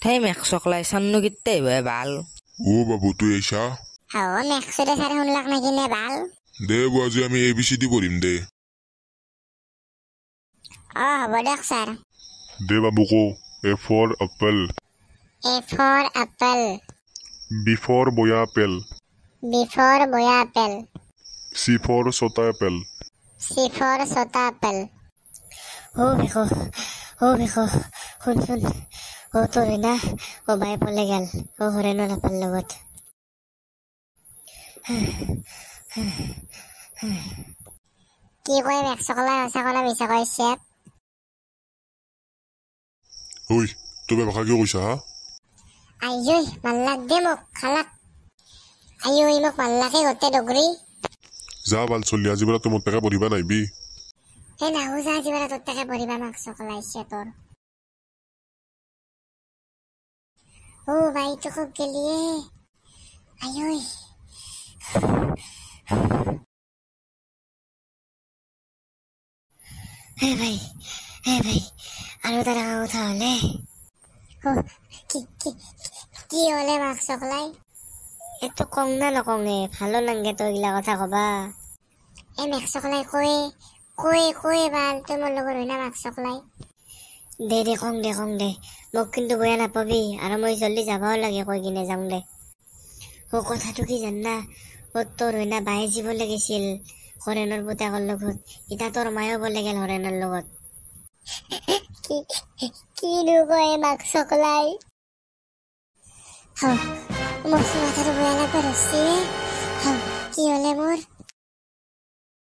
Thay mẹ sọc lại săn nó cái tệ với bal. ও বাবু তুই এসা মেক্সুদে sir শুনলাক নাকি নে ভাল দে আজি আমি ABCD পঢ়িম দে হ'ব দিয়ক sir De Babu co A for apple A for apple before boya apple before boya apple C for sota apple C for sota apple ও বেখো শুন ও তোর না ও বাই পলে গেল ও হরেনো লাপার লগত কি কয় মেক্সকলাই সঁচা কলা মিছা কৈছে ঐ তই ভাষা কিয় কৈছা হা আইজৈ মাল্লাক দে মোক খালাক আইঐ মোক মাল্লাকে গোটেই ডগৰি যা ভাল চলি আজি পৰা তই মোৰ তাকে পঢ়িবা নাহিবি এই নাহো যা আজি পৰা তোৰ তাকে পঢ়িবা মেক্সকলাইছে তোৰ ভাই তো খুব গেলিয়ে আইঐ হে ভাই আৰু তাৰ কথা হলে কি হলে মেক্সকলাই এইটো কং না নকঙে ভালো নাংগে তই এইগিলা কথা কবা এই মেক্সকলাই কয়ে ভাল তই মোৰ লগত হয় না মেক্সকলাই দে কং দে মোক কিন্তু বেয়া নাপাবি আৰু মই জলদি যাবাও লাগে কৈ কিনে যাওঁ দে ও কথাটো কি জানা ও তোৰ হয় না বায়ে জীৱ লাগিছিল হৰেণৰ পুতেকৰ লগত এতিয়া তোৰ মায়েও বলে গেল হৰেণৰ লগত কিনো কয় মেক্সকলাই মোৰ মাথাটো বেয়া লাগব ধৰছি কি হলে মোৰ